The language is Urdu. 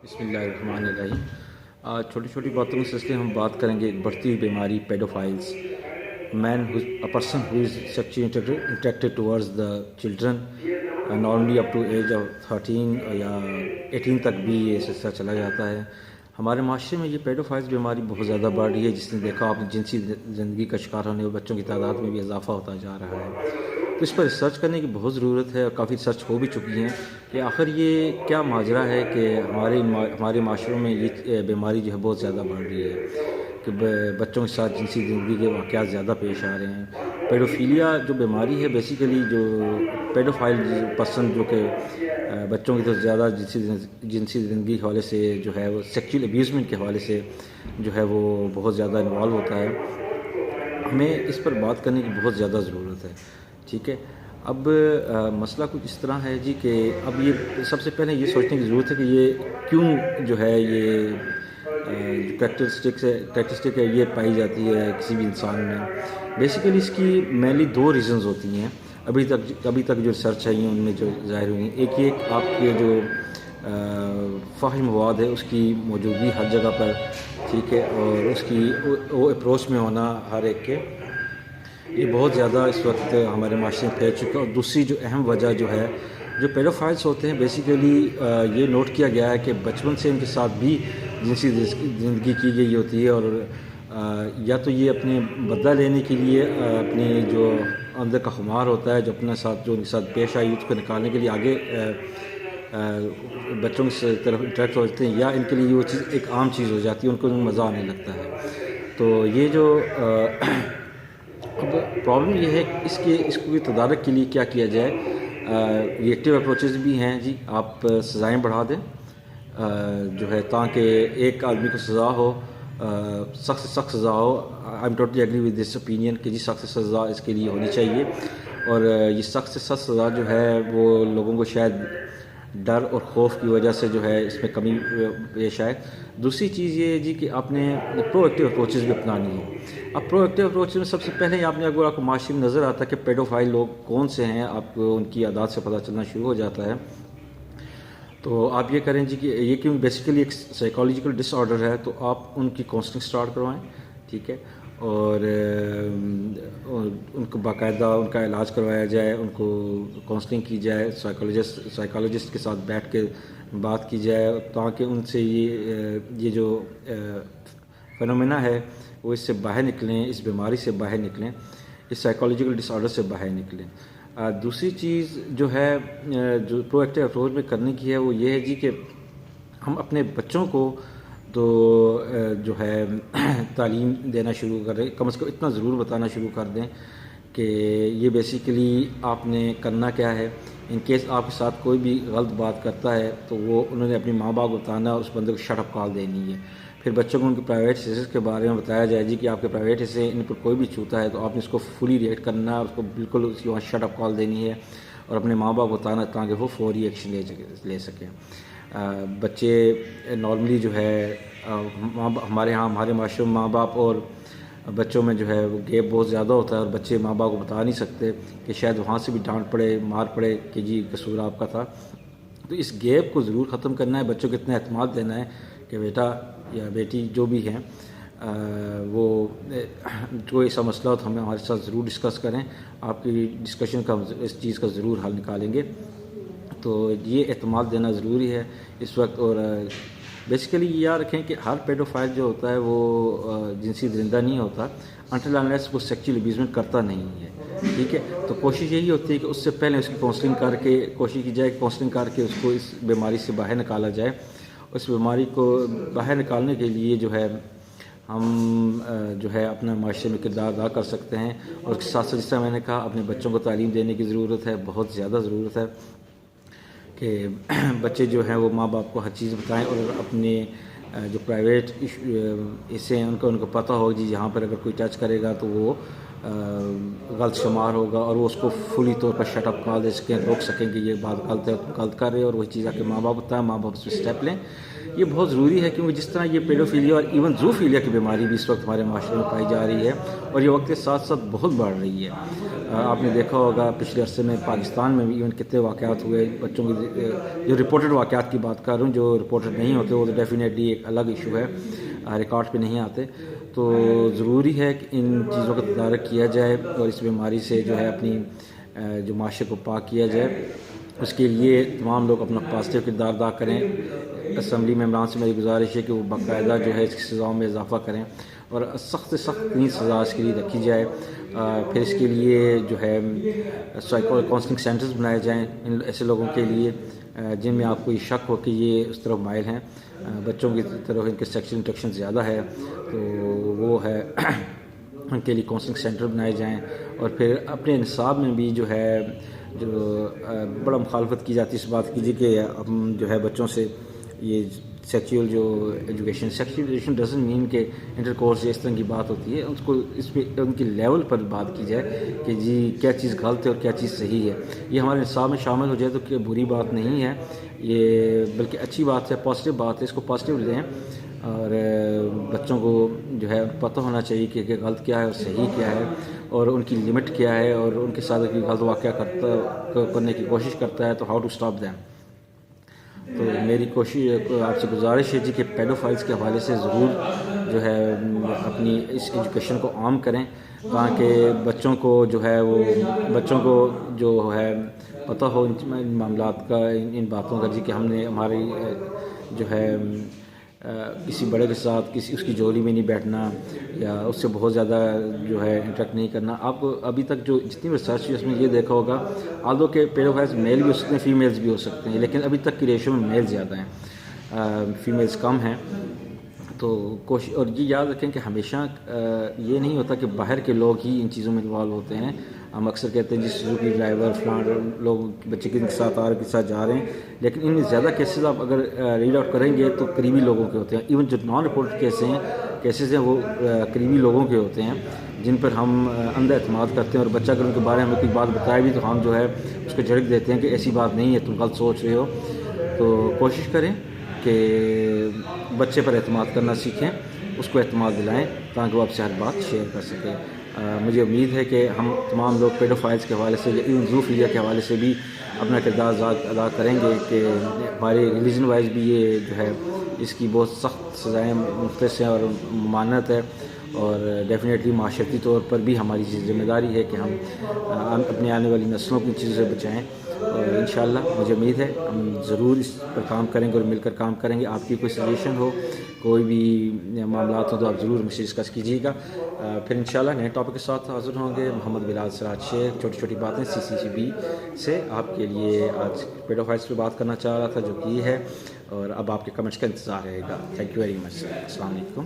بسم اللہ الرحمن الرحیم۔ آج چھوٹی چھوٹی باتوں کے سلسلے ہم بات کریں گے ایک بڑھتی ہوئی بیماری پیڈوفائلس، a person who is sexually attracted towards the children normally up to age of 13 یا 18 تک بھی یہ سلسلہ چلا جاتا ہے۔ ہمارے معاشرے میں یہ پیڈوفائلس بیماری بہت زیادہ بڑھ رہی ہے، جس نے دیکھا آپ نے جنسی زندگی کا شکار ہونے والے بچوں کی تعداد میں بھی اضافہ ہوتا جا رہا ہے۔ تو اس پر ریسرچ کرنے کی بہت ضرورت ہے اور کافی ریسرچ ہو بھی چکی ہیں کہ آخر یہ کیا ماجرا ہے کہ ہمارے معاشروں میں یہ بیماری جو ہے بہت زیادہ بڑھ رہی ہے کہ بچوں کے ساتھ جنسی زندگی کے واقعات زیادہ پیش آ رہے ہیں۔ پیڈوفیلیا جو بیماری ہے بیسیکلی جو پیڈوفائل پرسن جو کہ بچوں کی طرف زیادہ جنسی زندگی کے حوالے سے جو ہے وہ سیکچول ابیوزمنٹ کے حوالے سے جو ہے وہ بہت زیادہ انوالو ہوتا ہے۔ ہمیں اس پر بات کرنے کی بہت زیادہ ضرورت ہے، ٹھیک ہے۔ اب مسئلہ کچھ اس طرح ہے جی کہ اب یہ سب سے پہلے یہ سوچنے کی ضرورت ہے کہ یہ کیوں جو ہے یہ کریکٹرسٹک ہے یہ پائی جاتی ہے کسی بھی انسان میں۔ بیسیکلی اس کی مینلی دو ریزنز ہوتی ہیں ابھی تک جو ریسرچ ہے ان میں جو ظاہر ہوئی ہیں۔ ایک یہ کہ آپ کے جو فاحش مواد ہے اس کی موجودگی ہر جگہ پر، ٹھیک ہے، اور اس کی وہ اپروچ میں ہونا ہر ایک کے، یہ بہت زیادہ اس وقت ہمارے معاشرے میں پھیل چکا ہے۔ اور دوسری جو اہم وجہ جو ہے جو پیڈوفائلس ہوتے ہیں بیسیکلی یہ نوٹ کیا گیا ہے کہ بچپن سے ان کے ساتھ بھی جنسی زندگی کی گئی ہوتی ہے، اور یا تو یہ اپنے بدلہ لینے کے لیے اپنے جو اندر کا خمار ہوتا ہے جو اپنے ساتھ جو ان کے ساتھ پیش آئی اس کو نکالنے کے لیے آگے بچوں کی طرف انٹریکٹ ہوتے ہیں، یا ان کے لیے وہ چیز ایک عام چیز ہو جاتی ہے، ان کو مزہ آنے لگتا ہے۔ تو یہ جو اب پرابلم یہ ہے کہ اس کو تدارک کے لیے کیا کیا جائے۔ ریئیکٹیو اپروچز بھی ہیں جی، آپ سزائیں بڑھا دیں جو ہے تاکہ ایک آدمی کو سزا ہو، سخت سے سخت سزا ہو۔ I am totally agree with this opinion کہ جی سخت سے سزا اس کے لیے ہونی چاہیے، اور یہ سخت سے سخت سزا جو ہے وہ لوگوں کو شاید ڈر اور خوف کی وجہ سے جو ہے اس میں کمی پیش آئے۔ دوسری چیز یہ ہے جی کہ آپ نے پرو ایکٹیو اپروچز بھی اپنانی ہے۔ اب پرو ایکٹیو اپروچ میں سب سے پہلے آپ نے اگر آپ کو معاشرے میں نظر آتا ہے کہ پیڈوفائل لوگ کون سے ہیں، آپ کو ان کی عادات سے پتہ چلنا شروع ہو جاتا ہے، تو آپ یہ کریں جی کہ یہ کیوں بیسیکلی ایک سائیکالوجیکل ڈس آرڈر ہے، تو آپ ان کی کاؤنسلنگ سٹارٹ کروائیں، ٹھیک ہے، اور ان کو باقاعدہ ان کا علاج کروایا جائے، ان کو کاؤنسلنگ کی جائے، سائیکالوجسٹ کے ساتھ بیٹھ کے بات کی جائے تاکہ ان سے یہ جو فینومینا ہے وہ اس سے باہر نکلیں، اس بیماری سے باہر نکلیں، اس سائیکالوجیکل ڈس آرڈر سے باہر نکلیں۔ دوسری چیز جو ہے جو پرو ایکٹیو اپروچ میں کرنے کی ہے وہ یہ ہے جی کہ ہم اپنے بچوں کو تو جو ہے تعلیم دینا شروع کریں، کم از کم اتنا ضرور بتانا شروع کر دیں کہ یہ بیسیکلی آپ نے کرنا کیا ہے۔ ان کیس آپ کے ساتھ کوئی بھی غلط بات کرتا ہے تو وہ انہوں نے اپنی ماں باپ کو بتانا اور اس بندے کو شٹ اپ کال دینی ہے۔ پھر بچوں کو ان کے پرائیویٹ حصے کے بارے میں بتایا جائے جی کہ آپ کے پرائیویٹ حصے ان پر کوئی بھی چھوتا ہے تو آپ نے اس کو فلی ریئیکٹ کرنا ہے، اس کو بالکل اس کی وہاں شٹ اپ کال دینی ہے اور اپنے ماں باپ کو بتانا تاکہ وہ فوری ایکشن لے سکیں۔ بچے نارملی جو ہے ہمارے معاشرے میں ماں باپ اور بچوں میں جو ہے وہ گیپ بہت زیادہ ہوتا ہے، اور بچے ماں باپ کو بتا نہیں سکتے کہ شاید وہاں سے بھی ڈانٹ پڑے، مار پڑے کہ جی قصور آپ کا تھا۔ تو اس گیپ کو ضرور ختم کرنا ہے، بچوں کو اتنا اعتماد دینا ہے کہ بیٹا یا بیٹی جو بھی ہیں وہ کوئی ایسا مسئلہ ہو تو ہمیں ہمارے ساتھ ضرور ڈسکس کریں، آپ کی ڈسکشن کا اس چیز کا ضرور حل نکالیں گے۔ تو یہ اعتماد دینا ضروری ہے اس وقت۔ اور بیسیکلی یہ یاد رکھیں کہ ہر پیڈوفائل جو ہوتا ہے وہ جنسی درندہ نہیں ہوتا انٹل انلیس وہ سیکچول ابیوزمنٹ کرتا نہیں ہے، ٹھیک ہے۔ تو کوشش یہی ہوتی ہے کہ اس سے پہلے اس کی کاؤنسلنگ کر کے کوشش کی جائے، کاؤنسلنگ کر کے اس کو اس بیماری سے باہر نکالا جائے۔ اس بیماری کو باہر نکالنے کے لیے جو ہے ہم جو ہے اپنا معاشرے میں کردار ادا کر سکتے ہیں، اور اس کے ساتھ ساتھ جس طرح میں نے کہا اپنے بچوں کو تعلیم دینے کی ضرورت ہے، بہت زیادہ ضرورت ہے کہ بچے جو ہیں وہ ماں باپ کو ہر چیز بتائیں، اور اپنے جو پرائیویٹ حصے ہیں ان کو پتہ ہو جی یہاں پر اگر کوئی ٹچ کرے گا تو وہ غلط شمار ہوگا اور وہ اس کو فلی طور پر شٹ اپ کر دے سکیں, روک سکیں کہ یہ بات غلط ہے, غلط کر رہے ہیں, اور وہی چیز آ کے ماں باپ بتائیں, ماں باپ اس پہ اسٹیپ لیں. یہ بہت ضروری ہے کیونکہ جس طرح یہ پیڈوفیلیا اور ایون زوفیلیا کی بیماری بھی اس وقت ہمارے معاشرے میں پائی جا رہی ہے اور یہ وقت کے ساتھ ساتھ بہت بڑھ رہی ہے. آپ نے دیکھا ہوگا پچھلے عرصے میں پاکستان میں بھی ایون کتنے واقعات ہوئے بچوں کی, جو رپورٹڈ واقعات کی بات کر رہا ہوں, جو رپورٹڈ نہیں ہوتے وہ تو ڈیفینیٹلی ایک الگ ایشو ہے, ریکارڈ پہ نہیں آتے. تو ضروری ہے کہ ان چیزوں کا تدارک کیا جائے اور اس بیماری سے جو ہے اپنی جو معاشرے کو پاک کیا جائے. اس کے لیے تمام لوگ اپنا پازیٹیو کردار ادا کریں. اسمبلی ممبران سے میری گزارش ہے کہ وہ باقاعدہ جو ہے اس کی سزاؤں میں اضافہ کریں اور سخت سے سخت ترین سزا اس کے لیے رکھی جائے. پھر اس کے لیے جو ہے کاؤنسلنگ سینٹرز بنائے جائیں ان ایسے لوگوں کے لیے جن میں آپ کو یہ شک ہو کہ یہ اس طرف مائل ہیں, بچوں کی طرف ان کے سیکشل انٹریکشن زیادہ ہے, تو وہ ہے ان کے لیے کاؤنسلنگ سینٹر بنائے جائیں. اور پھر اپنے نصاب میں بھی جو ہے جو بڑا مخالفت کی جاتی ہے اس بات کی کہ ہم جو ہے بچوں سے یہ سیکچول جو ایجوکیشن ڈزنٹ مین کہ انٹر کورس اس طرح کی بات ہوتی ہے, اس کو اس پہ ان کے لیول پر بات کی جائے کہ جی کیا چیز غلط ہے اور کیا چیز صحیح ہے. یہ ہمارے نصاب میں شامل ہو جائے تو کہ بری بات نہیں ہے, یہ بلکہ اچھی بات ہے, پازیٹیو بات ہے, اس کو پازیٹیو لیں. اور بچوں کو جو ہے پتہ ہونا چاہیے کہ غلط کیا ہے اور صحیح کیا ہے اور ان کی لمٹ کیا ہے, اور ان کے ساتھ کوئی غلط واقعہ کرنے کی کوشش کرتا ہے تو ہاؤ ٹو اسٹاپ دیم. تو میری کوشش آپ سے گزارش ہے جی کہ پیڈوفائلز کے حوالے سے ضرور جو ہے اپنی اس ایجوکیشن کو عام کریں تاکہ بچوں کو جو ہے وہ بچوں کو جو ہے پتہ ہو ان معاملات کا, ان باتوں کا, جی کہ ہم نے ہماری جو ہے کسی بڑے کے ساتھ اس کی جولی میں نہیں بیٹھنا یا اس سے بہت زیادہ جو ہے انٹریکٹ نہیں کرنا. آپ ابھی تک جو جتنی ریسرچ ہے اس میں یہ دیکھا ہوگا آلدو کہ پیڈوفائلز میل بھی ہو سکتے ہیں, فیمیلز بھی ہو سکتے ہیں, لیکن ابھی تک کی ریشو میں میل زیادہ ہیں, فیمیلز کم ہیں. تو کوشش, اور یہ یاد رکھیں کہ ہمیشہ یہ نہیں ہوتا کہ باہر کے لوگ ہی ان چیزوں میں انوالو ہوتے ہیں. ہم اکثر کہتے ہیں جس سوزوکی ڈرائیور فلان لوگ بچے کے ساتھ آ رہے کے ساتھ جا رہے ہیں, لیکن ان میں زیادہ کیسز آپ اگر ریڈ آؤٹ کریں گے تو قریبی لوگوں کے ہوتے ہیں. ایون جو نان رپورٹڈ کیسز ہیں وہ قریبی لوگوں کے ہوتے ہیں جن پر ہم اندھا اعتماد کرتے ہیں, اور بچہ اگر ان کے بارے میں کوئی بات بتائے بھی تو ہم جو ہے اس کو جھڑک دیتے ہیں کہ ایسی بات نہیں ہے, تم غلط سوچ رہے ہو. تو کوشش کریں کہ بچے پر اعتماد کرنا سیکھیں, اس کو اعتماد دلائیں تاکہ وہ آپ سے ہر بات شیئر کر سکیں. مجھے امید ہے کہ ہم تمام لوگ پیڈوفائلز کے حوالے سے یا ایون زوفیلیا کے حوالے سے بھی اپنا کردار ادا کریں گے کہ ہمارے ریلیجن وائز بھی یہ جو ہے اس کی بہت سخت سزائیں مختص ہیں اور ممانعت ہے, اور ڈیفینیٹلی معاشرتی طور پر بھی ہماری ذمہ داری ہے کہ ہم اپنے آنے والی نسلوں کی چیزوں سے بچائیں. اور انشاءاللہ مجھے امید ہے ہم ضرور اس پر کام کریں گے اور مل کر کام کریں گے. آپ کی کوئی سجیشن ہو, کوئی بھی معاملات ہوں تو آپ ضرور مجھ سے ڈسکس کیجیے گا. پھر انشاءاللہ نئے ٹاپک کے ساتھ حاضر ہوں گے. محمد بلال سراج شیخ, چھوٹی چھوٹی باتیں CCCB سے آپ کے لیے آج پیڈوفائلز پہ بات کرنا چاہ رہا تھا جو کی ہے, اور اب آپ کے کمنٹس کا انتظار رہے گا. Thank you very much. السلام علیکم.